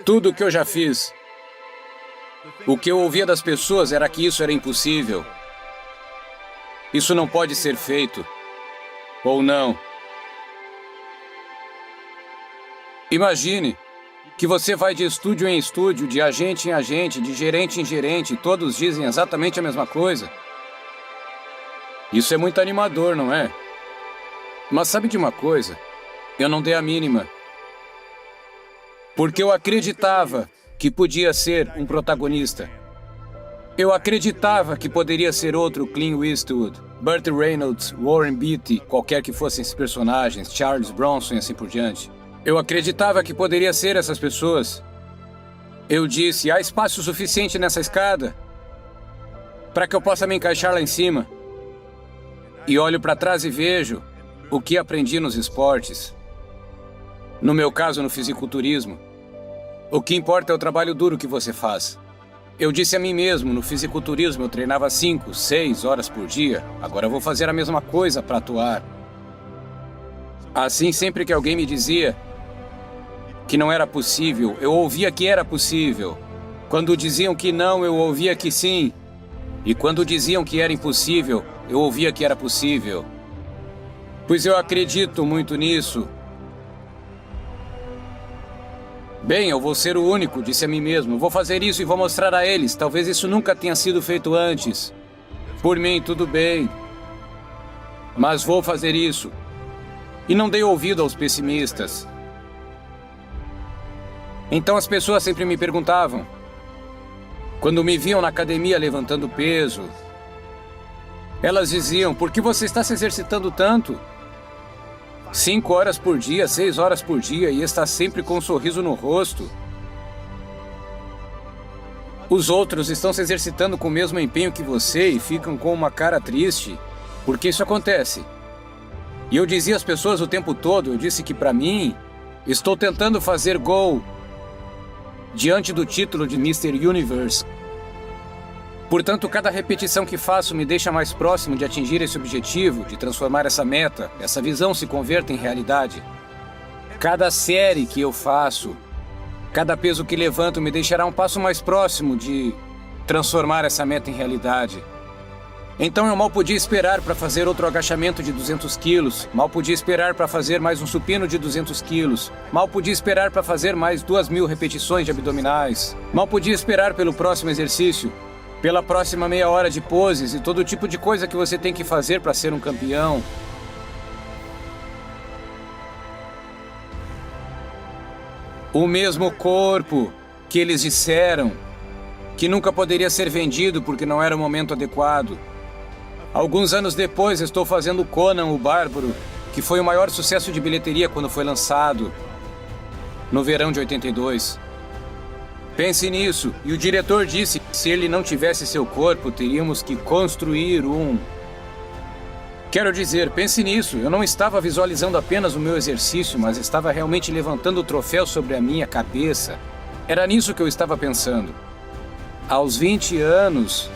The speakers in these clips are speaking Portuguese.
Tudo o que eu já fiz. O que eu ouvia das pessoas era que isso era impossível. Isso não pode ser feito. Ou não. Imagine que você vai de estúdio em estúdio, de agente em agente, de gerente em gerente, e todos dizem exatamente a mesma coisa. Isso é muito animador, não é? Mas sabe de uma coisa? Eu não dei a mínima. Porque eu acreditava que podia ser um protagonista. Eu acreditava que poderia ser outro Clint Eastwood, Burt Reynolds, Warren Beatty, qualquer que fossem esses personagens, Charles Bronson e assim por diante. Eu acreditava que poderia ser essas pessoas. Eu disse, há espaço suficiente nessa escada para que eu possa me encaixar lá em cima. E olho para trás e vejo o que aprendi nos esportes. No meu caso, no fisiculturismo. O que importa é o trabalho duro que você faz. Eu disse a mim mesmo, no fisiculturismo eu treinava 5, 6 horas por dia. Agora eu vou fazer a mesma coisa para atuar. Assim, sempre que alguém me dizia que não era possível, eu ouvia que era possível. Quando diziam que não, eu ouvia que sim. E quando diziam que era impossível, eu ouvia que era possível. Pois eu acredito muito nisso. Bem, eu vou ser o único, disse a mim mesmo. Vou fazer isso e vou mostrar a eles. Talvez isso nunca tenha sido feito antes. Por mim, tudo bem. Mas vou fazer isso. E não dei ouvido aos pessimistas. Então as pessoas sempre me perguntavam, quando me viam na academia levantando peso, elas diziam, por que você está se exercitando tanto? 5 horas por dia, 6 horas por dia e está sempre com um sorriso no rosto. Os outros estão se exercitando com o mesmo empenho que você e ficam com uma cara triste. Por que isso acontece? E eu dizia às pessoas o tempo todo, eu disse que para mim, estou tentando fazer gol diante do título de Mr. Universe. Portanto, cada repetição que faço me deixa mais próximo de atingir esse objetivo, de transformar essa meta, essa visão se converta em realidade. Cada série que eu faço, cada peso que levanto me deixará um passo mais próximo de transformar essa meta em realidade. Então eu mal podia esperar para fazer outro agachamento de 200 quilos, mal podia esperar para fazer mais um supino de 200 quilos, mal podia esperar para fazer mais 2.000 repetições de abdominais, mal podia esperar pelo próximo exercício, pela próxima meia hora de poses e todo tipo de coisa que você tem que fazer para ser um campeão. O mesmo corpo que eles disseram que nunca poderia ser vendido porque não era o momento adequado. Alguns anos depois, estou fazendo Conan o Bárbaro, que foi o maior sucesso de bilheteria quando foi lançado, no verão de 82. Pense nisso, e o diretor disse que se ele não tivesse seu corpo, teríamos que construir um. Quero dizer, pense nisso, eu não estava visualizando apenas o meu exercício, mas estava realmente levantando o troféu sobre a minha cabeça. Era nisso que eu estava pensando. Aos 20 anos...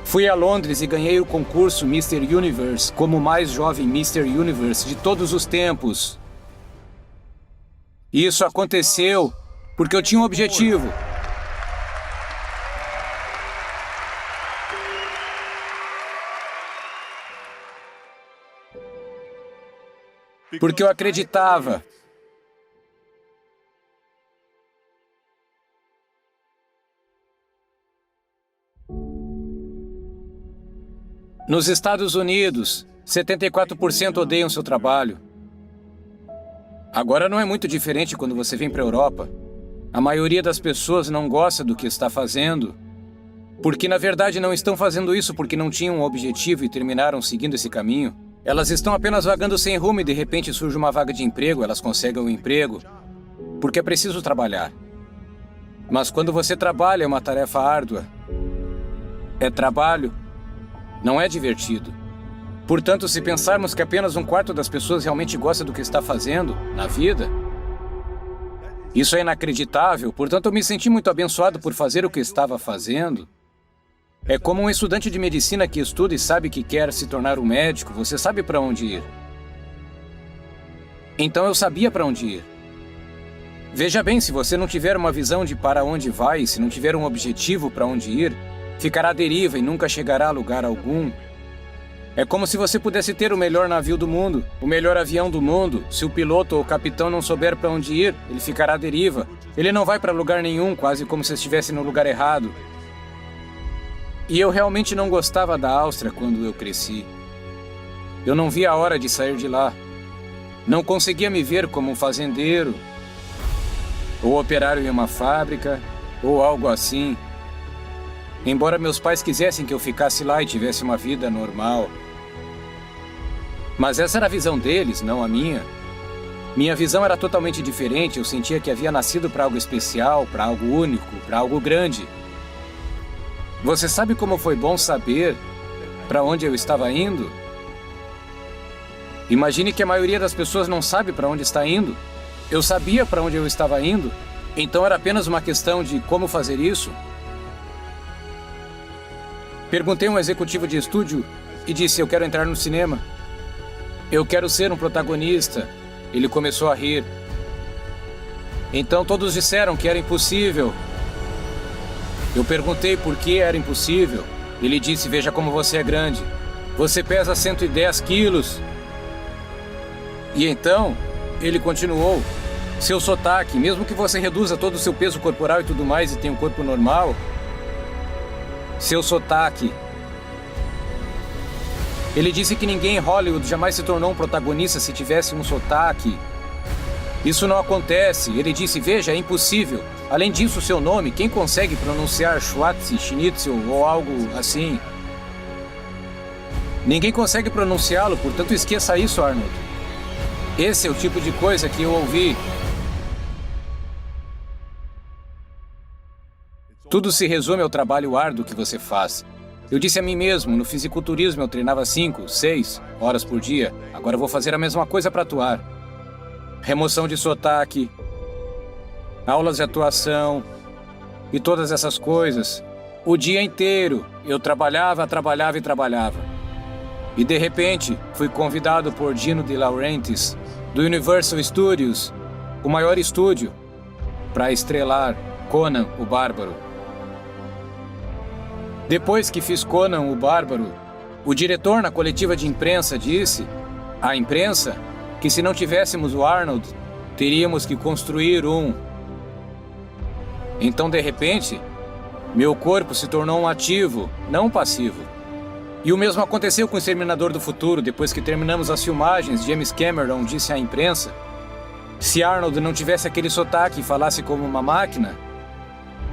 fui a Londres e ganhei o concurso Mr. Universe como o mais jovem Mr. Universe de todos os tempos. E isso aconteceu porque eu tinha um objetivo. Porque eu acreditava. Nos Estados Unidos, 74% odeiam seu trabalho. Agora não é muito diferente quando você vem para a Europa. A maioria das pessoas não gosta do que está fazendo, porque na verdade não estão fazendo isso porque não tinham um objetivo e terminaram seguindo esse caminho. Elas estão apenas vagando sem rumo e de repente surge uma vaga de emprego, elas conseguem um emprego, porque é preciso trabalhar. Mas quando você trabalha é uma tarefa árdua. É trabalho. Não é divertido. Portanto, se pensarmos que apenas 1/4 das pessoas realmente gosta do que está fazendo na vida, isso é inacreditável. Portanto, eu me senti muito abençoado por fazer o que estava fazendo. É como um estudante de medicina que estuda e sabe que quer se tornar um médico. Você sabe para onde ir. Então eu sabia para onde ir. Veja bem, se você não tiver uma visão de para onde vai, se não tiver um objetivo para onde ir, ficará à deriva e nunca chegará a lugar algum. É como se você pudesse ter o melhor navio do mundo, o melhor avião do mundo. Se o piloto ou o capitão não souber para onde ir, ele ficará à deriva. Ele não vai para lugar nenhum, quase como se estivesse no lugar errado. E eu realmente não gostava da Áustria quando eu cresci. Eu não via a hora de sair de lá. Não conseguia me ver como um fazendeiro, ou operário em uma fábrica, ou algo assim. Embora meus pais quisessem que eu ficasse lá e tivesse uma vida normal. Mas essa era a visão deles, não a minha. Minha visão era totalmente diferente. Eu sentia que havia nascido para algo especial, para algo único, para algo grande. Você sabe como foi bom saber para onde eu estava indo? Imagine que a maioria das pessoas não sabe para onde está indo. Eu sabia para onde eu estava indo, então era apenas uma questão de como fazer isso. Perguntei a um executivo de estúdio e disse: eu quero entrar no cinema. Eu quero ser um protagonista. Ele começou a rir. Então todos disseram que era impossível. Eu perguntei por que era impossível. Ele disse: veja como você é grande. Você pesa 110 quilos. E então, ele continuou: seu sotaque, mesmo que você reduza todo o seu peso corporal e tudo mais e tenha um corpo normal, seu sotaque. Ele disse que ninguém em Hollywood jamais se tornou um protagonista se tivesse um sotaque. Isso não acontece. Ele disse: veja, é impossível. Além disso, seu nome, quem consegue pronunciar Schwartz, Schnitzel ou algo assim? Ninguém consegue pronunciá-lo, portanto esqueça isso, Arnold. Esse é o tipo de coisa que eu ouvi. Tudo se resume ao trabalho árduo que você faz. Eu disse a mim mesmo, no fisiculturismo eu treinava 5, 6 horas por dia. Agora eu vou fazer a mesma coisa para atuar. Remoção de sotaque, aulas de atuação e todas essas coisas. O dia inteiro eu trabalhava. E de repente fui convidado por Dino De Laurentiis, do Universal Studios, o maior estúdio, para estrelar Conan o Bárbaro. Depois que fiz Conan o Bárbaro, o diretor na coletiva de imprensa disse à imprensa que se não tivéssemos o Arnold, teríamos que construir um. Então, de repente, meu corpo se tornou um ativo, não um passivo. E o mesmo aconteceu com o Exterminador do Futuro. Depois que terminamos as filmagens, James Cameron disse à imprensa: se Arnold não tivesse aquele sotaque e falasse como uma máquina,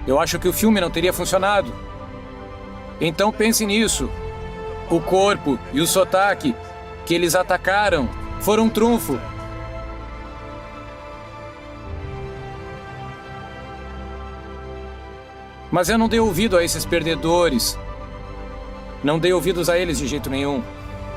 eu acho que o filme não teria funcionado. Então pense nisso. O corpo e o sotaque que eles atacaram foram um trunfo. Mas eu não dei ouvido a esses perdedores. Não dei ouvidos a eles de jeito nenhum.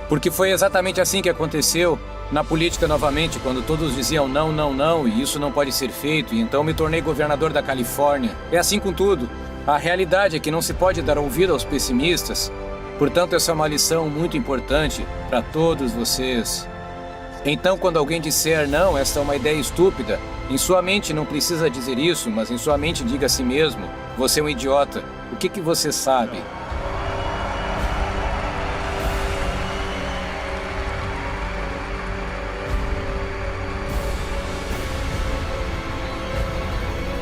Porque foi exatamente assim que aconteceu na política novamente, quando todos diziam não, não, não, e isso não pode ser feito, e então me tornei governador da Califórnia. É assim com tudo. A realidade é que não se pode dar ouvido aos pessimistas. Portanto, essa é uma lição muito importante para todos vocês. Então, quando alguém disser não, essa é uma ideia estúpida, em sua mente não precisa dizer isso, mas em sua mente diga a si mesmo: você é um idiota. O que você sabe?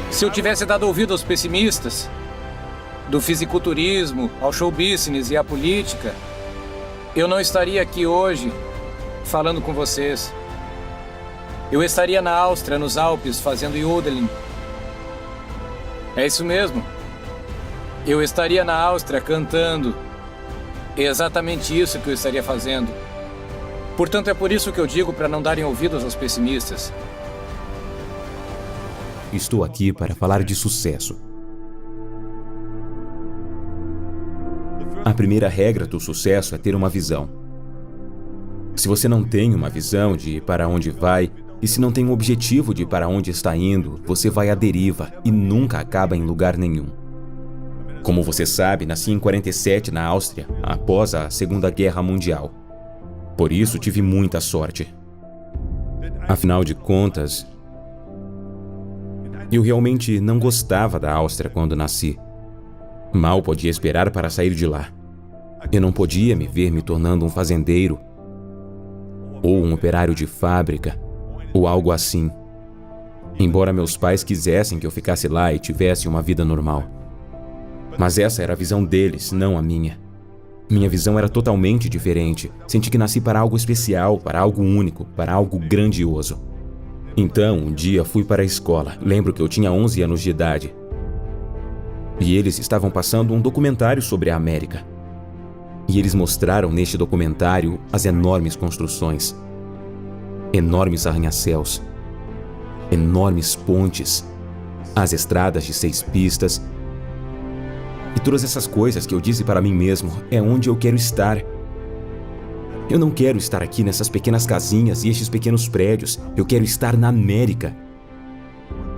Se eu tivesse dado ouvido aos pessimistas, do fisiculturismo, ao show business e à política, eu não estaria aqui hoje falando com vocês. Eu estaria na Áustria, nos Alpes, fazendo yodeling. É isso mesmo. Eu estaria na Áustria cantando. É exatamente isso que eu estaria fazendo. Portanto, é por isso que eu digo para não darem ouvidos aos pessimistas. Estou aqui para falar de sucesso. A primeira regra do sucesso é ter uma visão. Se você não tem uma visão de para onde vai, e se não tem um objetivo de para onde está indo, você vai à deriva e nunca acaba em lugar nenhum. Como você sabe, nasci em 47 na Áustria, após a Segunda Guerra Mundial. Por isso tive muita sorte. Afinal de contas, Eu realmente não gostava da Áustria quando nasci. Mal podia esperar para sair de lá. Eu não podia me ver me tornando um fazendeiro, ou um operário de fábrica, ou algo assim. Embora meus pais quisessem que eu ficasse lá e tivesse uma vida normal. Mas essa era a visão deles, não a minha. Minha visão era totalmente diferente. Senti que nasci para algo especial, para algo único, para algo grandioso. Então, um dia fui para a escola. Lembro que eu tinha 11 anos de idade. E eles estavam passando um documentário sobre a América. E eles mostraram neste documentário as enormes construções, enormes arranha-céus, enormes pontes, as estradas de 6 pistas. E todas essas coisas que eu disse para mim mesmo, é onde eu quero estar. Eu não quero estar aqui nessas pequenas casinhas e estes pequenos prédios. Eu quero estar na América.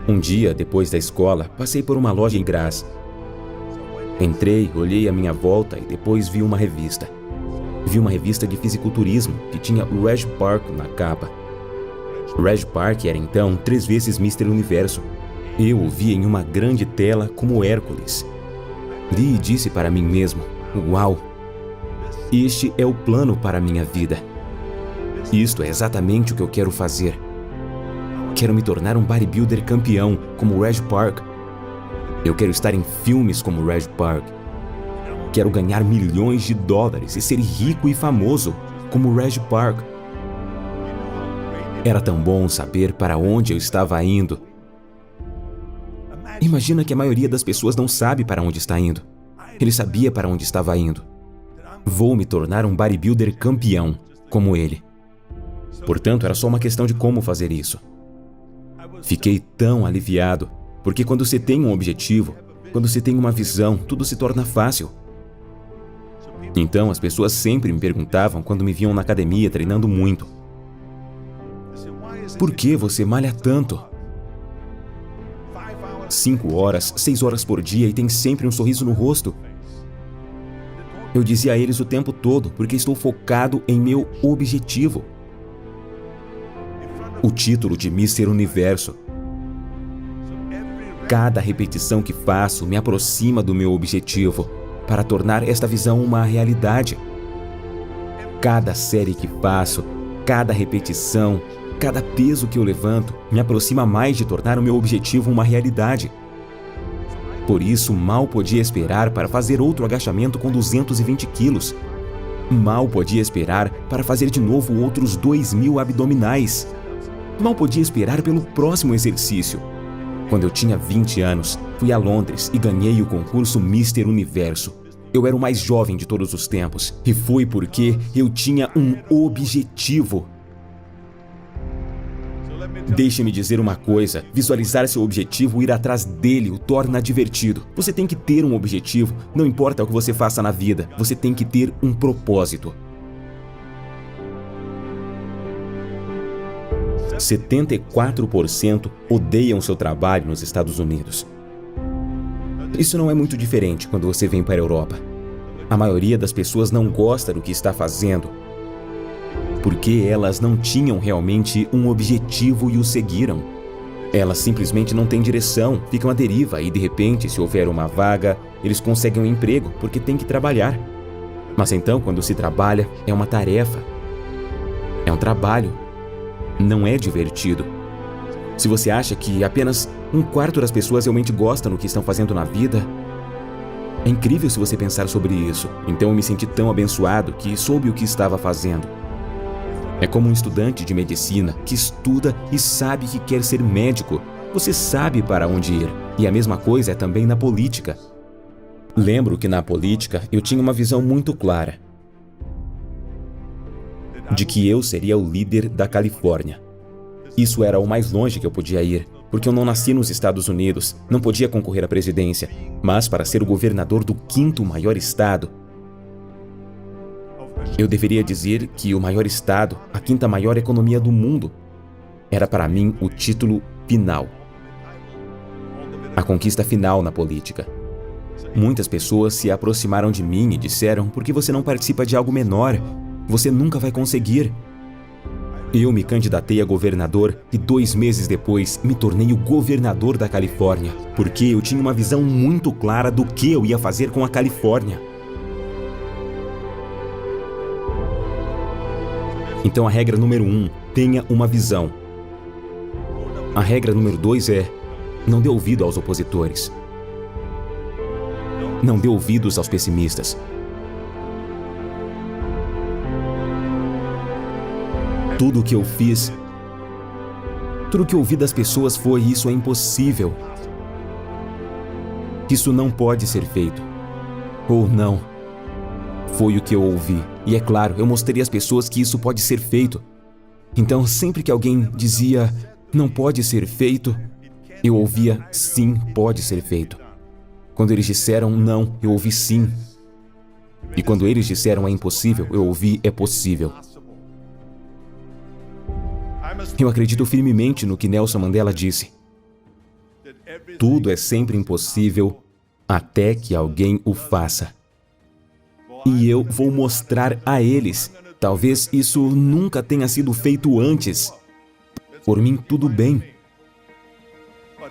Um dia, depois da escola, passei por uma loja em Graz. Entrei, olhei à minha volta e depois vi uma revista. Vi uma revista de fisiculturismo que tinha o Reg Park na capa. Reg Park era então 3 vezes Mr. Universo. Eu o vi em uma grande tela como Hércules. Li e disse para mim mesmo, uau! Este é o plano para a minha vida. Isto é exatamente o que eu quero fazer. Quero me tornar um bodybuilder campeão, como Reg Park. Eu quero estar em filmes como Reg Park. Quero ganhar milhões de dólares e ser rico e famoso, como Reg Park. Era tão bom saber para onde eu estava indo. Imagina que a maioria das pessoas não sabe para onde está indo. Ele sabia para onde estava indo. Vou me tornar um bodybuilder campeão, como ele. Portanto, era só uma questão de como fazer isso. Fiquei tão aliviado, porque quando você tem um objetivo, quando você tem uma visão, tudo se torna fácil. Então, as pessoas sempre me perguntavam quando me viam na academia treinando muito: por que você malha tanto? 5 horas, 6 horas por dia e tem sempre um sorriso no rosto. Eu dizia a eles o tempo todo, porque estou focado em meu objetivo. O título de Mr. Universo. Cada repetição que faço me aproxima do meu objetivo, para tornar esta visão uma realidade. Cada série que faço, cada repetição, cada peso que eu levanto, me aproxima mais de tornar o meu objetivo uma realidade. Por isso, mal podia esperar para fazer outro agachamento com 220 quilos. Mal podia esperar para fazer de novo outros 2.000 abdominais. Mal podia esperar pelo próximo exercício. Quando eu tinha 20 anos, fui a Londres e ganhei o concurso Mr. Universo. Eu era o mais jovem de todos os tempos, e foi porque eu tinha um objetivo. Deixe-me dizer uma coisa, visualizar seu objetivo e ir atrás dele o torna divertido. Você tem que ter um objetivo, não importa o que você faça na vida, você tem que ter um propósito. 74% odeiam seu trabalho nos Estados Unidos. Isso não é muito diferente quando você vem para a Europa. A maioria das pessoas não gosta do que está fazendo, porque elas não tinham realmente um objetivo e o seguiram. Elas simplesmente não têm direção, ficam à deriva e de repente, se houver uma vaga, eles conseguem um emprego porque têm que trabalhar. Mas então, quando se trabalha, é uma tarefa. É um trabalho. Não é divertido. Se você acha que apenas 1/4 das pessoas realmente gostam do que estão fazendo na vida, é incrível se você pensar sobre isso. Então eu me senti tão abençoado que soube o que estava fazendo. É como um estudante de medicina que estuda e sabe que quer ser médico. Você sabe para onde ir. E a mesma coisa é também na política. Lembro que na política eu tinha uma visão muito clara de que eu seria o líder da Califórnia. Isso era o mais longe que eu podia ir, porque eu não nasci nos Estados Unidos, não podia concorrer à presidência. Mas para ser o governador do 5º maior estado, eu deveria dizer que o maior estado, a 5ª maior economia do mundo, era para mim o título final. A conquista final na política. Muitas pessoas se aproximaram de mim e disseram: por que você não participa de algo menor? Você nunca vai conseguir. Eu me candidatei a governador e 2 meses depois me tornei o governador da Califórnia, porque eu tinha uma visão muito clara do que eu ia fazer com a Califórnia. Então a regra número 1, tenha uma visão. A regra número 2 é, não dê ouvido aos opositores. Não dê ouvidos aos pessimistas. Tudo o que eu fiz, tudo o que eu ouvi das pessoas foi: isso é impossível. Isso não pode ser feito. Ou não. Foi o que eu ouvi. E é claro, eu mostrei às pessoas que isso pode ser feito. Então, sempre que alguém dizia não pode ser feito, eu ouvia sim, pode ser feito. Quando eles disseram não, eu ouvi sim. E quando eles disseram é impossível, eu ouvi é possível. Eu acredito firmemente no que Nelson Mandela disse. Tudo é sempre impossível até que alguém o faça. E eu vou mostrar a eles. Talvez isso nunca tenha sido feito antes. Por mim, tudo bem.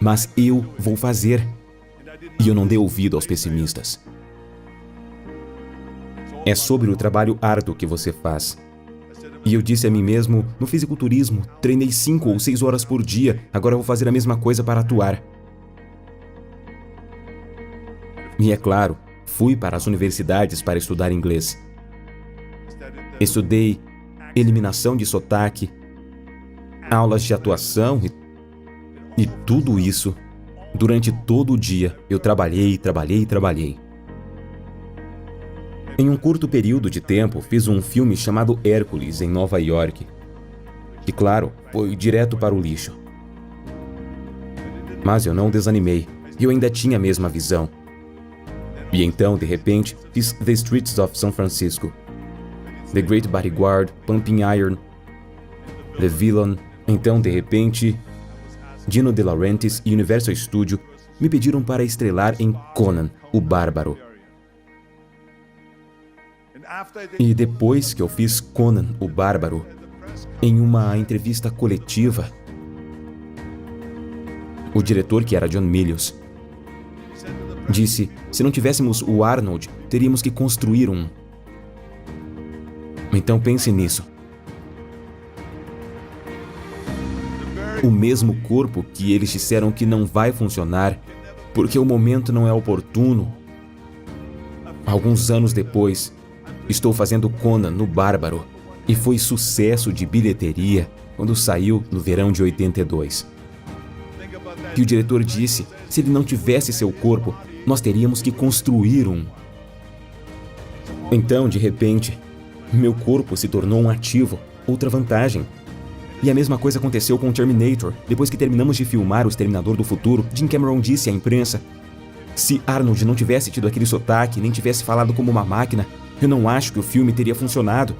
Mas eu vou fazer. E eu não dei ouvido aos pessimistas. É sobre o trabalho árduo que você faz. E eu disse a mim mesmo, no fisiculturismo, treinei 5 ou 6 horas por dia, agora eu vou fazer a mesma coisa para atuar. E é claro, fui para as universidades para estudar inglês. Estudei eliminação de sotaque, aulas de atuação e tudo isso. Durante todo o dia, eu trabalhei. Em um curto período de tempo, fiz um filme chamado Hércules, em Nova York. E claro, foi direto para o lixo. Mas eu não desanimei, e eu ainda tinha a mesma visão. E então, de repente, fiz The Streets of San Francisco, The Great Bodyguard, Pumping Iron, The Villain. Então, de repente, Dino De Laurentiis e Universal Studio me pediram para estrelar em Conan, o Bárbaro. E depois que eu fiz Conan, o Bárbaro, em uma entrevista coletiva, o diretor, que era John Milius, disse: se não tivéssemos o Arnold, teríamos que construir um. Então pense nisso. O mesmo corpo que eles disseram que não vai funcionar, porque o momento não é oportuno. Alguns anos depois, estou fazendo Conan no Bárbaro, e foi sucesso de bilheteria quando saiu no verão de 82. E o diretor disse, se ele não tivesse seu corpo, nós teríamos que construir um. Então, de repente, meu corpo se tornou um ativo, outra vantagem. E a mesma coisa aconteceu com o Terminator. Depois que terminamos de filmar O Exterminador do Futuro, Jim Cameron disse à imprensa: se Arnold não tivesse tido aquele sotaque, nem tivesse falado como uma máquina, eu não acho que o filme teria funcionado.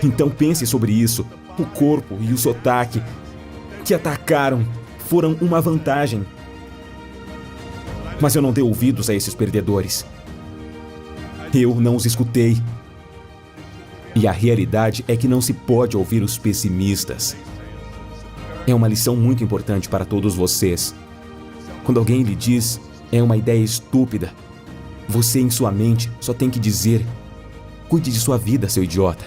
Então pense sobre isso. O corpo e o sotaque que atacaram foram uma vantagem. Mas eu não dei ouvidos a esses perdedores. Eu não os escutei. E a realidade é que não se pode ouvir os pessimistas. É uma lição muito importante para todos vocês. Quando alguém lhe diz, é uma ideia estúpida, você em sua mente só tem que dizer: cuide de sua vida, seu idiota.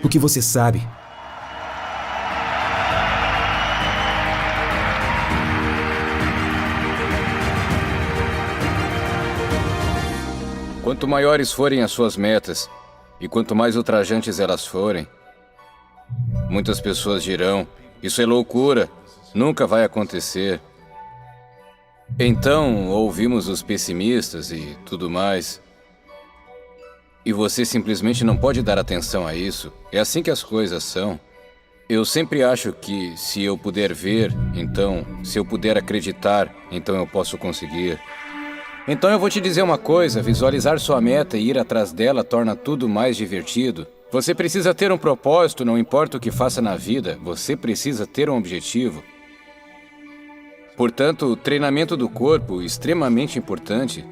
O que você sabe? Quanto maiores forem as suas metas, e quanto mais ultrajantes elas forem, muitas pessoas dirão: isso é loucura, nunca vai acontecer. Então, ouvimos os pessimistas e tudo mais. E você simplesmente não pode dar atenção a isso. É assim que as coisas são. Eu sempre acho que se eu puder ver, então, se eu puder acreditar, então eu posso conseguir. Então eu vou te dizer uma coisa, visualizar sua meta e ir atrás dela torna tudo mais divertido. Você precisa ter um propósito, não importa o que faça na vida, você precisa ter um objetivo. Portanto, o treinamento do corpo, extremamente importante.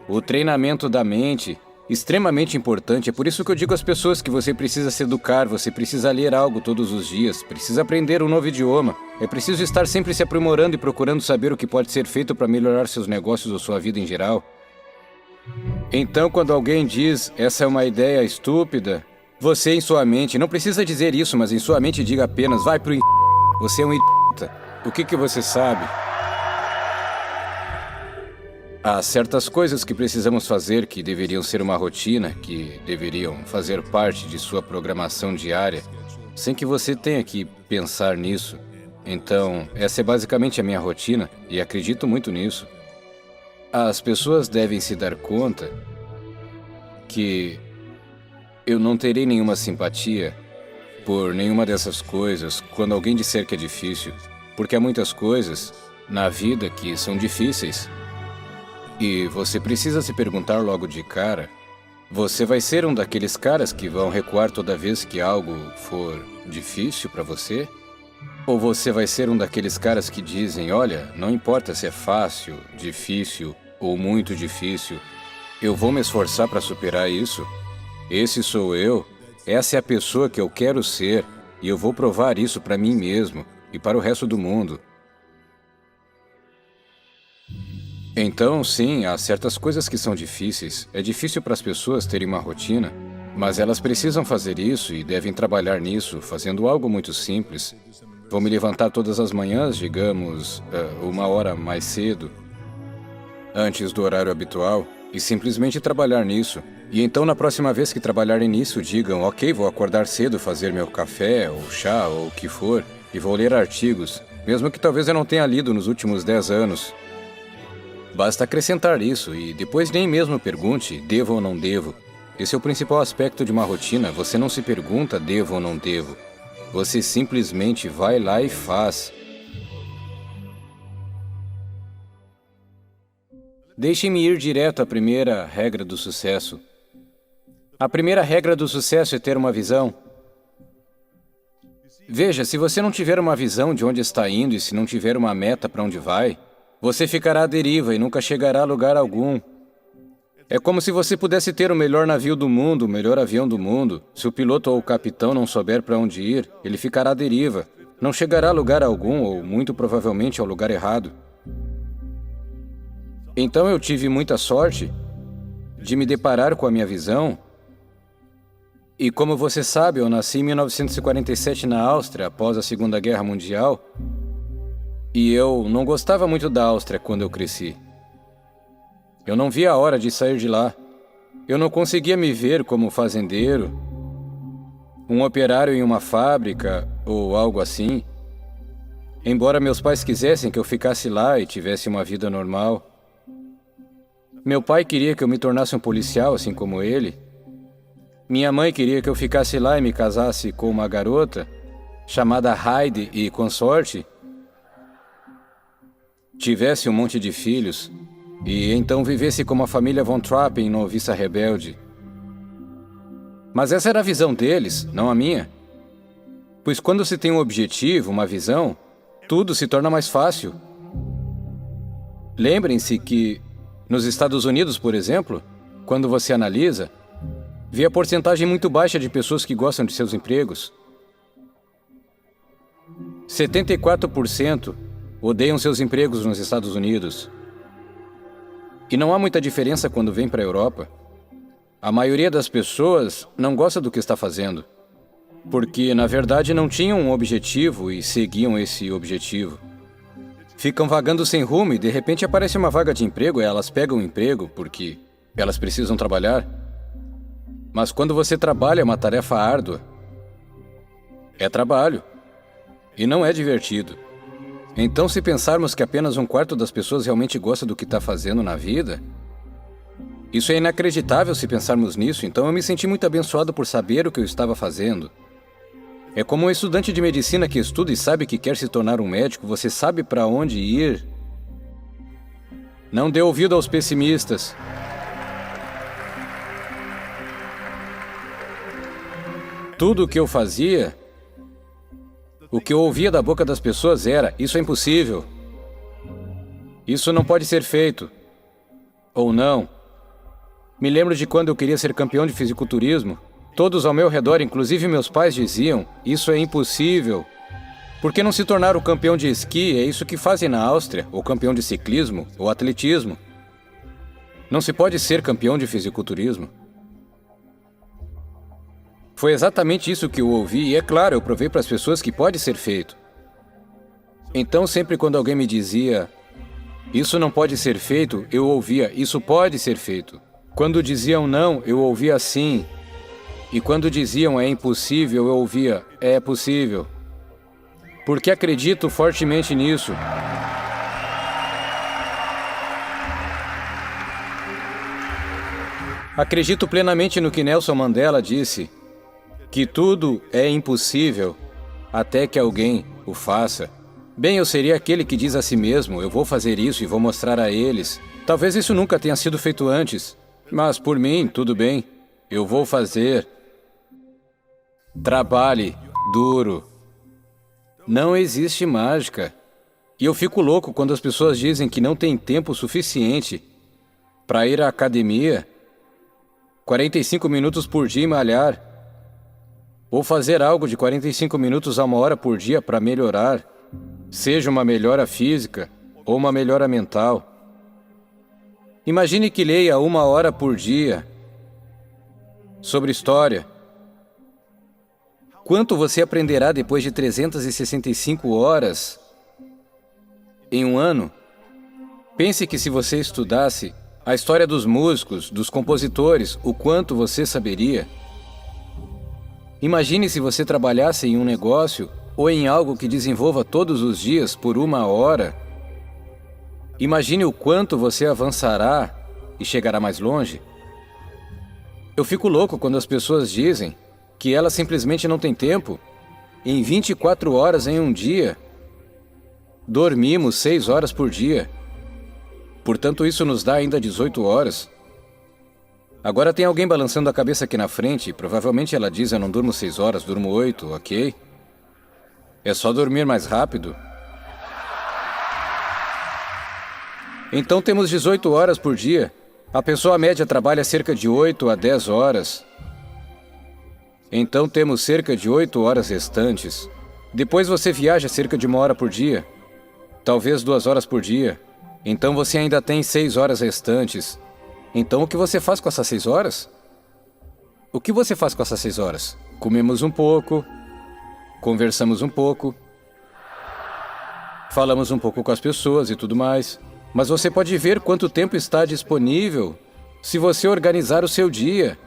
O treinamento da mente, extremamente importante. É por isso que eu digo às pessoas que você precisa se educar, você precisa ler algo todos os dias, precisa aprender um novo idioma. É preciso estar sempre se aprimorando e procurando saber o que pode ser feito para melhorar seus negócios ou sua vida em geral. Então, quando alguém diz, essa é uma ideia estúpida, você em sua mente, não precisa dizer isso, mas em sua mente diga apenas, vai pro você é um idiota. O que você sabe? Há certas coisas que precisamos fazer que deveriam ser uma rotina, que deveriam fazer parte de sua programação diária, sem que você tenha que pensar nisso. Então, essa é basicamente a minha rotina e acredito muito nisso. As pessoas devem se dar conta que eu não terei nenhuma simpatia por nenhuma dessas coisas quando alguém disser que é difícil, porque há muitas coisas na vida que são difíceis. E você precisa se perguntar logo de cara, você vai ser um daqueles caras que vão recuar toda vez que algo for difícil para você? Ou você vai ser um daqueles caras que dizem, olha, não importa se é fácil, difícil ou muito difícil, eu vou me esforçar para superar isso. Esse sou eu, essa é a pessoa que eu quero ser e eu vou provar isso para mim mesmo e para o resto do mundo. Então, sim, há certas coisas que são difíceis. É difícil para as pessoas terem uma rotina, mas elas precisam fazer isso e devem trabalhar nisso, fazendo algo muito simples. Vou me levantar todas as manhãs, digamos, 1 hora mais cedo, antes do horário habitual, e simplesmente trabalhar nisso. E então, na próxima vez que trabalharem nisso, digam, ok, vou acordar cedo, fazer meu café, ou chá, ou o que for, e vou ler artigos, mesmo que talvez eu não tenha lido nos últimos 10 anos. Basta acrescentar isso e depois nem mesmo pergunte, devo ou não devo. Esse é o principal aspecto de uma rotina, você não se pergunta devo ou não devo. Você simplesmente vai lá e faz. Deixem-me ir direto à primeira regra do sucesso. A primeira regra do sucesso é ter uma visão. Veja, se você não tiver uma visão de onde está indo e se não tiver uma meta para onde vai, você ficará à deriva e nunca chegará a lugar algum. É como se você pudesse ter o melhor navio do mundo, o melhor avião do mundo. Se o piloto ou o capitão não souber para onde ir, ele ficará à deriva. Não chegará a lugar algum ou, muito provavelmente, ao lugar errado. Então eu tive muita sorte de me deparar com a minha visão. E como você sabe, eu nasci em 1947 na Áustria, após a Segunda Guerra Mundial. E eu não gostava muito da Áustria quando eu cresci. Eu não via a hora de sair de lá. Eu não conseguia me ver como fazendeiro, um operário em uma fábrica ou algo assim. Embora meus pais quisessem que eu ficasse lá e tivesse uma vida normal. Meu pai queria que eu me tornasse um policial, assim como ele. Minha mãe queria que eu ficasse lá e me casasse com uma garota chamada Heidi e consorte. Tivesse um monte de filhos, e então vivesse como a família Von Trapp em Noviça Rebelde. Mas essa era a visão deles, não a minha. Pois quando se tem um objetivo, uma visão, tudo se torna mais fácil. Lembrem-se que, nos Estados Unidos, por exemplo, quando você analisa, vê a porcentagem muito baixa de pessoas que gostam de seus empregos. 74% odeiam seus empregos nos Estados Unidos. E não há muita diferença quando vem para a Europa. A maioria das pessoas não gosta do que está fazendo, porque, na verdade, não tinham um objetivo e seguiam esse objetivo. Ficam vagando sem rumo e, de repente, aparece uma vaga de emprego e elas pegam o emprego porque elas precisam trabalhar. Mas quando você trabalha é uma tarefa árdua. É trabalho. E não é divertido. Então, se pensarmos que apenas 1/4 das pessoas realmente gosta do que está fazendo na vida, isso é inacreditável se pensarmos nisso, então eu me senti muito abençoado por saber o que eu estava fazendo. É como um estudante de medicina que estuda e sabe que quer se tornar um médico, você sabe para onde ir. Não dê ouvido aos pessimistas. Tudo o que eu fazia, o que eu ouvia da boca das pessoas era, isso é impossível. Isso não pode ser feito. Ou não. Me lembro de quando eu queria ser campeão de fisiculturismo. Todos ao meu redor, inclusive meus pais, diziam: isso é impossível. Por que não se tornar o campeão de esqui? É isso que fazem na Áustria, ou campeão de ciclismo, ou atletismo. Não se pode ser campeão de fisiculturismo. Foi exatamente isso que eu ouvi, e é claro, eu provei para as pessoas que pode ser feito. Então, sempre quando alguém me dizia: isso não pode ser feito, eu ouvia: isso pode ser feito. Quando diziam não, eu ouvia sim. E quando diziam é impossível, eu ouvia: é possível. Porque acredito fortemente nisso. Acredito plenamente no que Nelson Mandela disse, que tudo é impossível até que alguém o faça. Bem, eu seria aquele que diz a si mesmo: eu vou fazer isso e vou mostrar a eles. Talvez isso nunca tenha sido feito antes, mas por mim, tudo bem. Eu vou fazer. Trabalhe duro. Não existe mágica. E eu fico louco quando as pessoas dizem que não tem tempo suficiente para ir à academia, 45 minutos por dia e malhar, ou fazer algo de 45 minutos a 1 hora por dia para melhorar, seja uma melhora física ou uma melhora mental. Imagine que leia 1 hora por dia sobre história. Quanto você aprenderá depois de 365 horas em um ano? Pense que se você estudasse a história dos músicos, dos compositores, o quanto você saberia. Imagine se você trabalhasse em um negócio ou em algo que desenvolva todos os dias por 1 hora. Imagine o quanto você avançará e chegará mais longe. Eu fico louco quando as pessoas dizem que elas simplesmente não têm tempo. Em 24 horas em um dia, dormimos 6 horas por dia. Portanto, isso nos dá ainda 18 horas. Agora tem alguém balançando a cabeça aqui na frente. Provavelmente ela diz: eu não durmo 6 horas, durmo 8, ok? É só dormir mais rápido. Então temos 18 horas por dia. A pessoa média trabalha cerca de 8 a 10 horas. Então temos cerca de 8 horas restantes. Depois você viaja cerca de 1 hora por dia. Talvez 2 horas por dia. Então você ainda tem 6 horas restantes. Então o que você faz com essas 6 horas? O que você faz com essas 6 horas? Comemos um pouco, conversamos um pouco, falamos um pouco com as pessoas e tudo mais. Mas você pode ver quanto tempo está disponível se você organizar o seu dia.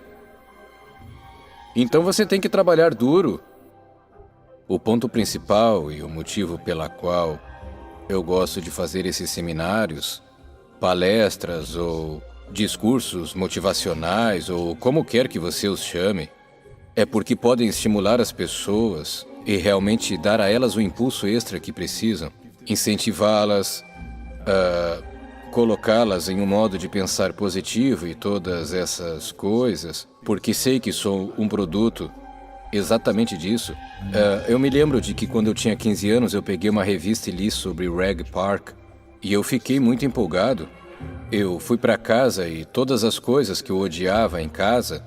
Então você tem que trabalhar duro. O ponto principal e o motivo pela qual eu gosto de fazer esses seminários, palestras ou discursos motivacionais ou como quer que você os chame, é porque podem estimular as pessoas e realmente dar a elas o impulso extra que precisam, incentivá-las, colocá-las em um modo de pensar positivo e todas essas coisas, porque sei que sou um produto exatamente disso. Eu me lembro de que quando eu tinha 15 anos eu peguei uma revista e li sobre Reg Park e eu fiquei muito empolgado. Eu fui para casa e todas as coisas que eu odiava em casa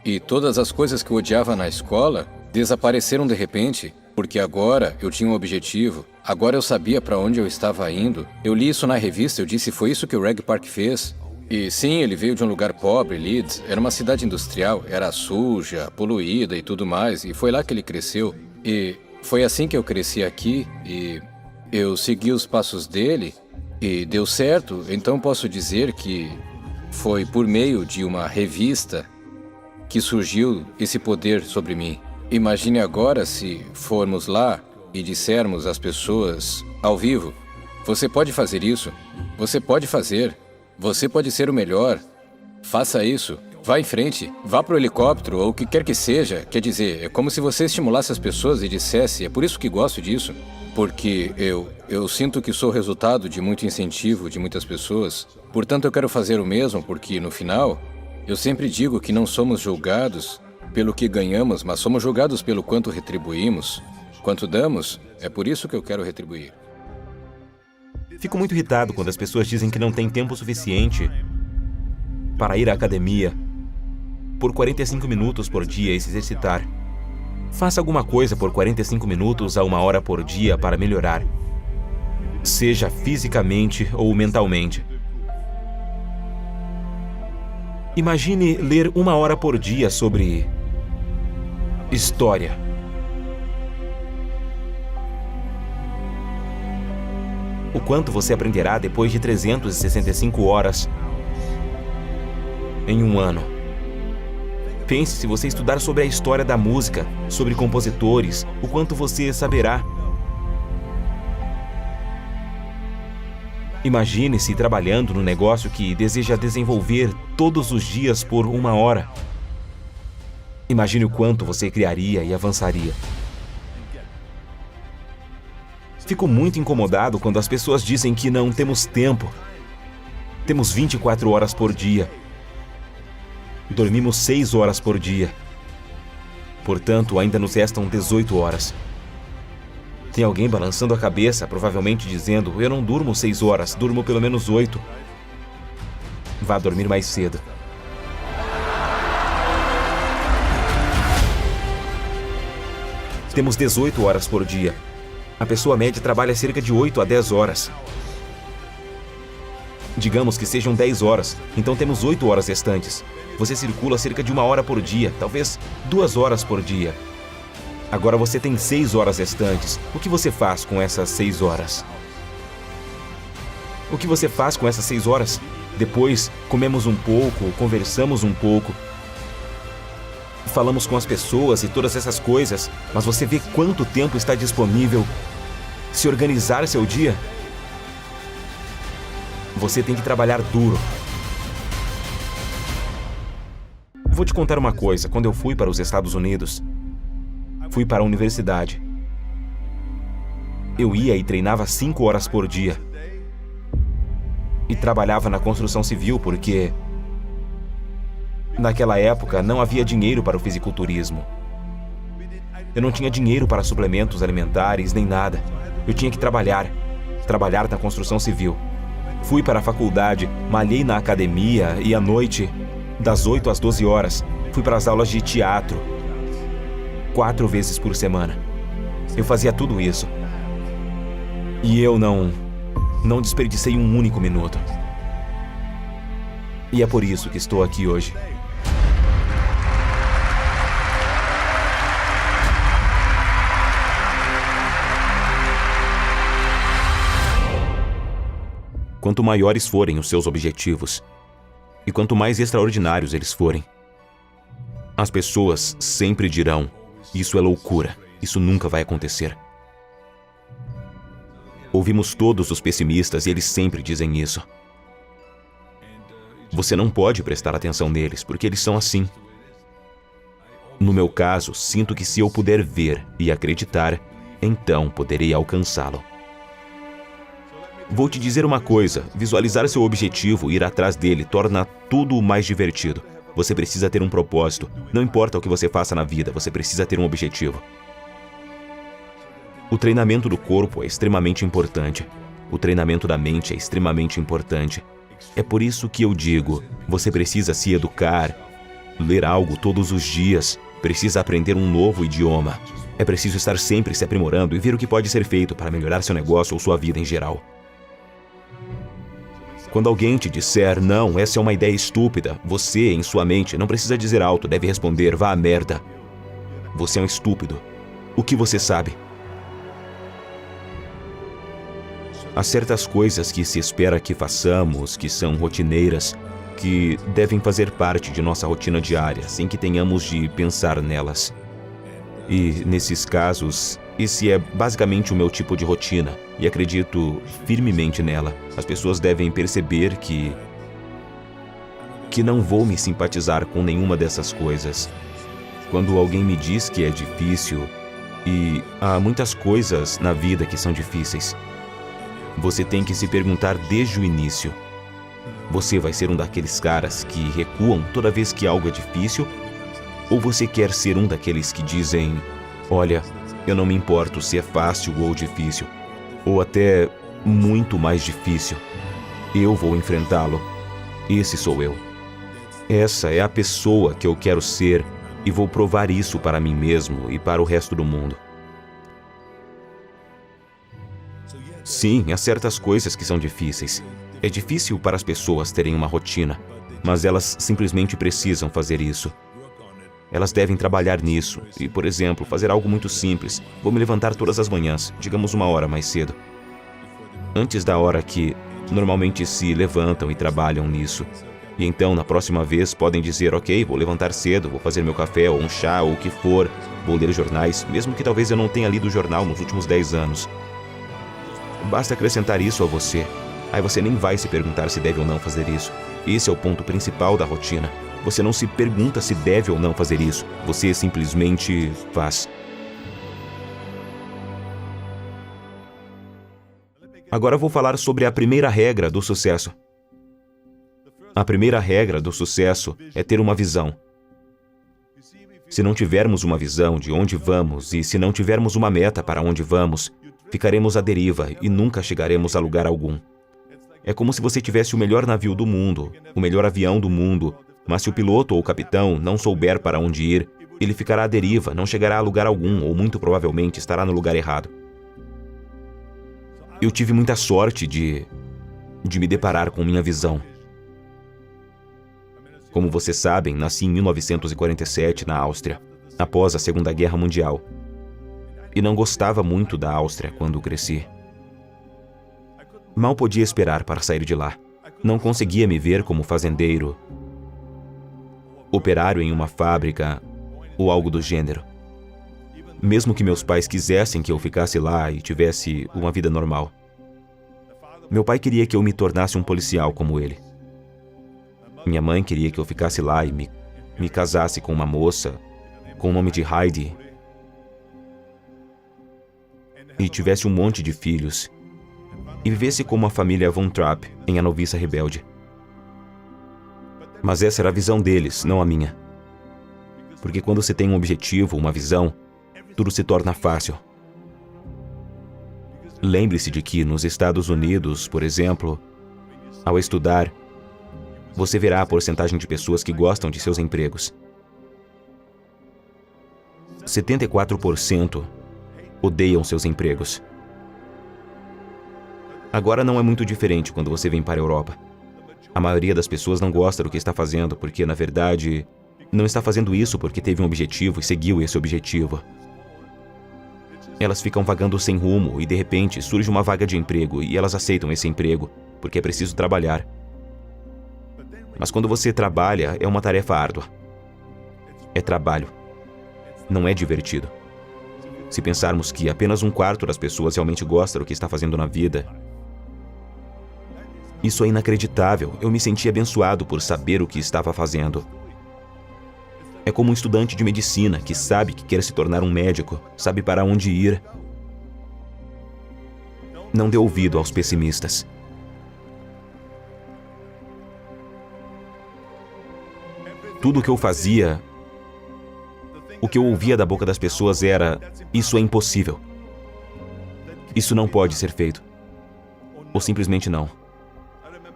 e todas as coisas que eu odiava na escola desapareceram de repente, porque agora eu tinha um objetivo, agora eu sabia para onde eu estava indo. Eu li isso na revista, eu disse: foi isso que o Reg Park fez. E sim, ele veio de um lugar pobre, Leeds, era uma cidade industrial, era suja, poluída e tudo mais, e foi lá que ele cresceu. E foi assim que eu cresci aqui, e eu segui os passos dele, e deu certo. Então posso dizer que foi por meio de uma revista que surgiu esse poder sobre mim. Imagine agora se formos lá e dissermos às pessoas ao vivo: você pode fazer isso, você pode fazer, você pode ser o melhor, faça isso, vá em frente, vá para o helicóptero ou o que quer que seja. Quer dizer, é como se você estimulasse as pessoas e dissesse: é por isso que gosto disso, porque eu sinto que sou resultado de muito incentivo de muitas pessoas. Portanto, eu quero fazer o mesmo, porque no final, eu sempre digo que não somos julgados pelo que ganhamos, mas somos julgados pelo quanto retribuímos. Quanto damos, é por isso que eu quero retribuir. Fico muito irritado quando as pessoas dizem que não têm tempo suficiente para ir à academia por 45 minutos por dia e se exercitar. Faça alguma coisa por 45 minutos a 1 hora por dia para melhorar, seja fisicamente ou mentalmente. Imagine ler 1 hora por dia sobre história. O quanto você aprenderá depois de 365 horas em um ano? Pense se você estudar sobre a história da música, sobre compositores, o quanto você saberá. Imagine-se trabalhando no negócio que deseja desenvolver todos os dias por 1 hora. Imagine o quanto você criaria e avançaria. Fico muito incomodado quando as pessoas dizem que não temos tempo. Temos 24 horas por dia. Dormimos 6 horas por dia. Portanto, ainda nos restam 18 horas. Tem alguém balançando a cabeça, provavelmente dizendo: eu não durmo 6 horas, durmo pelo menos 8. Vá dormir mais cedo. Temos 18 horas por dia. A pessoa média trabalha cerca de 8 a 10 horas. Digamos que sejam 10 horas, então temos 8 horas restantes. Você circula cerca de 1 hora por dia, talvez 2 horas por dia. Agora você tem 6 horas restantes. O que você faz com essas 6 horas? O que você faz com essas 6 horas? Depois, comemos um pouco, conversamos um pouco, falamos com as pessoas e todas essas coisas, mas você vê quanto tempo está disponível se organizar seu dia? Você tem que trabalhar duro. Vou te contar uma coisa. Quando eu fui para os Estados Unidos, fui para a universidade. Eu ia e treinava 5 horas por dia. E trabalhava na construção civil porque naquela época não havia dinheiro para o fisiculturismo. Eu não tinha dinheiro para suplementos alimentares nem nada. Eu tinha que trabalhar na construção civil. Fui para a faculdade, malhei na academia e à noite, das 8 às 12 horas, fui para as aulas de teatro 4 vezes por semana. Eu fazia tudo isso. E eu não desperdicei um único minuto. E é por isso que estou aqui hoje. Quanto maiores forem os seus objetivos, e quanto mais extraordinários eles forem, as pessoas sempre dirão: isso é loucura, isso nunca vai acontecer. Ouvimos todos os pessimistas e eles sempre dizem isso. Você não pode prestar atenção neles, porque eles são assim. No meu caso, sinto que se eu puder ver e acreditar, então poderei alcançá-lo. Vou te dizer uma coisa: visualizar seu objetivo e ir atrás dele torna tudo mais divertido. Você precisa ter um propósito. Não importa o que você faça na vida, você precisa ter um objetivo. O treinamento do corpo é extremamente importante. O treinamento da mente é extremamente importante. É por isso que eu digo, você precisa se educar, ler algo todos os dias, precisa aprender um novo idioma. É preciso estar sempre se aprimorando e ver o que pode ser feito para melhorar seu negócio ou sua vida em geral. Quando alguém te disser: não, essa é uma ideia estúpida, você, em sua mente, não precisa dizer alto, deve responder: vá à merda. Você é um estúpido. O que você sabe? Há certas coisas que se espera que façamos, que são rotineiras, que devem fazer parte de nossa rotina diária, sem que tenhamos de pensar nelas. E, nesses casos, esse é basicamente o meu tipo de rotina, e acredito firmemente nela. As pessoas devem perceber que não vou me simpatizar com nenhuma dessas coisas. Quando alguém me diz que é difícil, e há muitas coisas na vida que são difíceis, você tem que se perguntar desde o início: você vai ser um daqueles caras que recuam toda vez que algo é difícil? Ou você quer ser um daqueles que dizem: olha, eu não me importo se é fácil ou difícil, ou até muito mais difícil. Eu vou enfrentá-lo. Esse sou eu. Essa é a pessoa que eu quero ser e vou provar isso para mim mesmo e para o resto do mundo. Sim, há certas coisas que são difíceis. É difícil para as pessoas terem uma rotina, mas elas simplesmente precisam fazer isso. Elas devem trabalhar nisso e, por exemplo, fazer algo muito simples. Vou me levantar todas as manhãs, digamos 1 hora mais cedo. Antes da hora que normalmente se levantam e trabalham nisso. E então, na próxima vez, podem dizer, ok, vou levantar cedo, vou fazer meu café ou um chá ou o que for, vou ler jornais, mesmo que talvez eu não tenha lido o jornal nos últimos 10 anos. Basta acrescentar isso a você. Aí você nem vai se perguntar se deve ou não fazer isso. Esse é o ponto principal da rotina. Você não se pergunta se deve ou não fazer isso. Você simplesmente faz. Agora vou falar sobre a primeira regra do sucesso. A primeira regra do sucesso é ter uma visão. Se não tivermos uma visão de onde vamos e se não tivermos uma meta para onde vamos, ficaremos à deriva e nunca chegaremos a lugar algum. É como se você tivesse o melhor navio do mundo, o melhor avião do mundo, mas se o piloto ou o capitão não souber para onde ir, ele ficará à deriva, não chegará a lugar algum ou muito provavelmente estará no lugar errado. Eu tive muita sorte de me deparar com minha visão. Como vocês sabem, nasci em 1947 na Áustria, após a Segunda Guerra Mundial. E não gostava muito da Áustria quando cresci. Mal podia esperar para sair de lá. Não conseguia me ver como fazendeiro, operário em uma fábrica ou algo do gênero. Mesmo que meus pais quisessem que eu ficasse lá e tivesse uma vida normal. Meu pai queria que eu me tornasse um policial como ele. Minha mãe queria que eu ficasse lá e me casasse com uma moça com o nome de Heidi e tivesse um monte de filhos e vivesse como a família Von Trapp em A Noviça Rebelde. Mas essa era a visão deles, não a minha. Porque quando você tem um objetivo, uma visão, tudo se torna fácil. Lembre-se de que nos Estados Unidos, por exemplo, ao estudar, você verá a porcentagem de pessoas que gostam de seus empregos. 74% odeiam seus empregos. Agora não é muito diferente quando você vem para a Europa. A maioria das pessoas não gosta do que está fazendo porque, na verdade, não está fazendo isso porque teve um objetivo e seguiu esse objetivo. Elas ficam vagando sem rumo e, de repente, surge uma vaga de emprego e elas aceitam esse emprego porque é preciso trabalhar. Mas quando você trabalha, é uma tarefa árdua. É trabalho. Não é divertido. Se pensarmos que apenas 1/4 das pessoas realmente gosta do que está fazendo na vida, isso é inacreditável. Eu me senti abençoado por saber o que estava fazendo. É como um estudante de medicina que sabe que quer se tornar um médico, sabe para onde ir. Não dê ouvido aos pessimistas. Tudo o que eu fazia, o que eu ouvia da boca das pessoas era: isso é impossível. Isso não pode ser feito. Ou simplesmente não.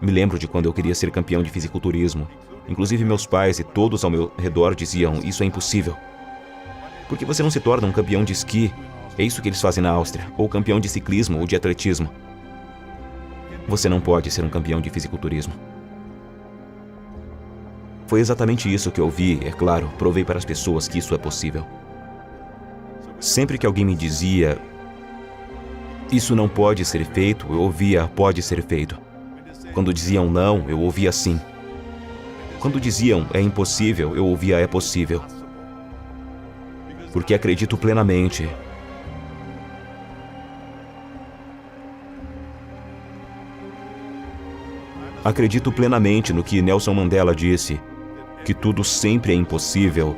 Me lembro de quando eu queria ser campeão de fisiculturismo. Inclusive meus pais e todos ao meu redor diziam: isso é impossível. Por que você não se torna um campeão de esqui? É isso que eles fazem na Áustria. Ou campeão de ciclismo ou de atletismo. Você não pode ser um campeão de fisiculturismo. Foi exatamente isso que eu vi, é claro, provei para as pessoas que isso é possível. Sempre que alguém me dizia: isso não pode ser feito, eu ouvia: pode ser feito. Quando diziam não, eu ouvia sim. Quando diziam é impossível, eu ouvia é possível. Porque acredito plenamente. Acredito plenamente no que Nelson Mandela disse, que tudo sempre é impossível,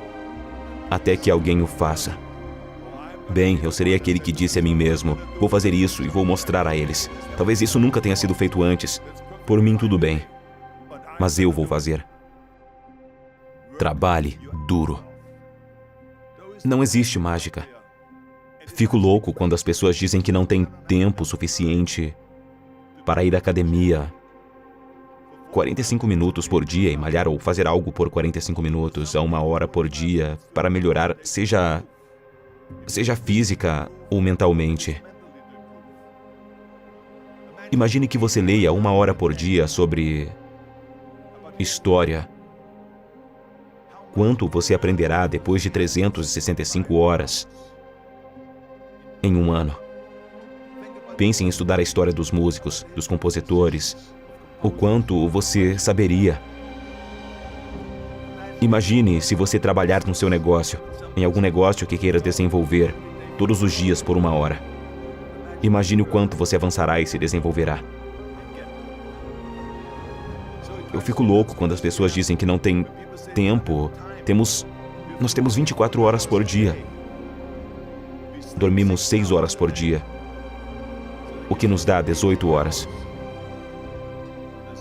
até que alguém o faça. Bem, eu serei aquele que disse a mim mesmo: vou fazer isso e vou mostrar a eles. Talvez isso nunca tenha sido feito antes. Por mim, tudo bem. Mas eu vou fazer. Trabalhe duro. Não existe mágica. Fico louco quando as pessoas dizem que não tem tempo suficiente para ir à academia 45 minutos por dia e malhar ou fazer algo por 45 minutos a 1 hora por dia para melhorar, seja física ou mentalmente. Imagine que você leia 1 hora por dia sobre história. Quanto você aprenderá depois de 365 horas em um ano? Pense em estudar a história dos músicos, dos compositores. O quanto você saberia. Imagine se você trabalhar no seu negócio, em algum negócio que queira desenvolver, todos os dias por 1 hora. Imagine o quanto você avançará e se desenvolverá. Eu fico louco quando as pessoas dizem que não tem tempo. Nós temos 24 horas por dia. Dormimos 6 horas por dia, o que nos dá 18 horas.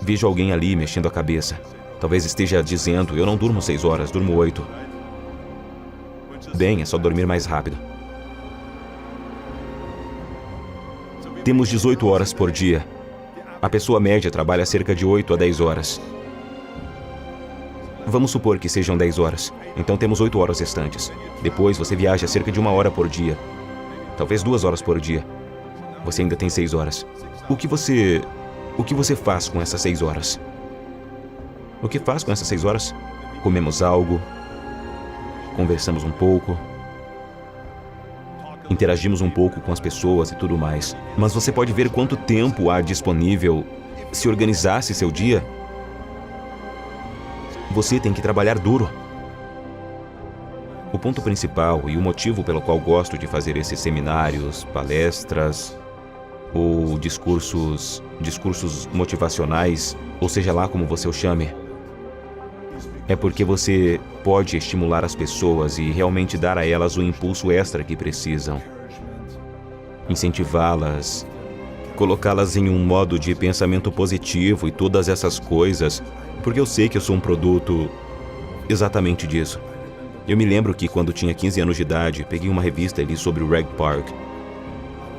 Vejo alguém ali mexendo a cabeça. Talvez esteja dizendo, eu não durmo 6 horas, durmo 8. Bem, é só dormir mais rápido. Temos 18 horas por dia. A pessoa média trabalha cerca de 8 a 10 horas. Vamos supor que sejam 10 horas. Então temos 8 horas restantes. Depois você viaja cerca de 1 hora por dia. Talvez 2 horas por dia. Você ainda tem 6 horas. O que você faz com essas 6 horas? O que faz com essas 6 horas? Comemos algo, conversamos um pouco, interagimos um pouco com as pessoas e tudo mais. Mas você pode ver quanto tempo há disponível se organizasse seu dia. Você tem que trabalhar duro. O ponto principal e o motivo pelo qual gosto de fazer esses seminários, palestras ou discursos motivacionais, ou seja lá como você o chame, é porque você pode estimular as pessoas e realmente dar a elas o impulso extra que precisam. Incentivá-las, colocá-las em um modo de pensamento positivo e todas essas coisas, porque eu sei que eu sou um produto exatamente disso. Eu me lembro que quando tinha 15 anos de idade, peguei uma revista e li sobre o Reg Park.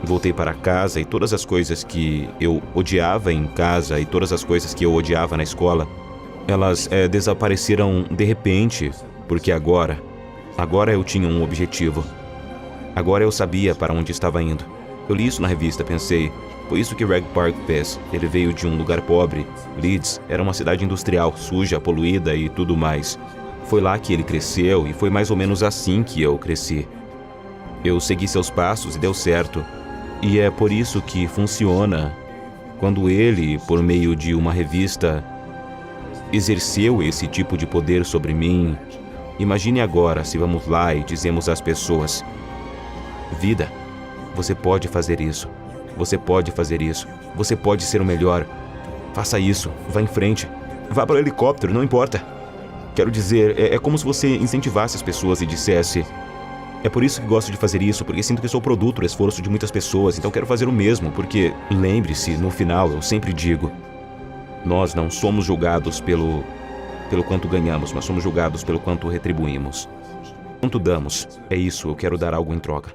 Voltei para casa e todas as coisas que eu odiava em casa e todas as coisas que eu odiava na escola, elas desapareceram de repente, porque agora eu tinha um objetivo. Agora eu sabia para onde estava indo. Eu li isso na revista, pensei, foi isso que Reg Park fez. Ele veio de um lugar pobre. Leeds era uma cidade industrial, suja, poluída e tudo mais. Foi lá que ele cresceu e foi mais ou menos assim que eu cresci. Eu segui seus passos e deu certo. E é por isso que funciona quando ele, por meio de uma revista, exerceu esse tipo de poder sobre mim. Imagine agora se vamos lá e dizemos às pessoas: vida, você pode fazer isso. Você pode fazer isso. Você pode ser o melhor. Faça isso. Vá em frente. Vá para o helicóptero, não importa. Quero dizer, é como se você incentivasse as pessoas e dissesse: é por isso que gosto de fazer isso, porque sinto que sou produto do esforço de muitas pessoas, então quero fazer o mesmo, porque, lembre-se, no final, eu sempre digo, nós não somos julgados pelo quanto ganhamos, mas somos julgados pelo quanto retribuímos. Quanto damos, é isso, eu quero dar algo em troca.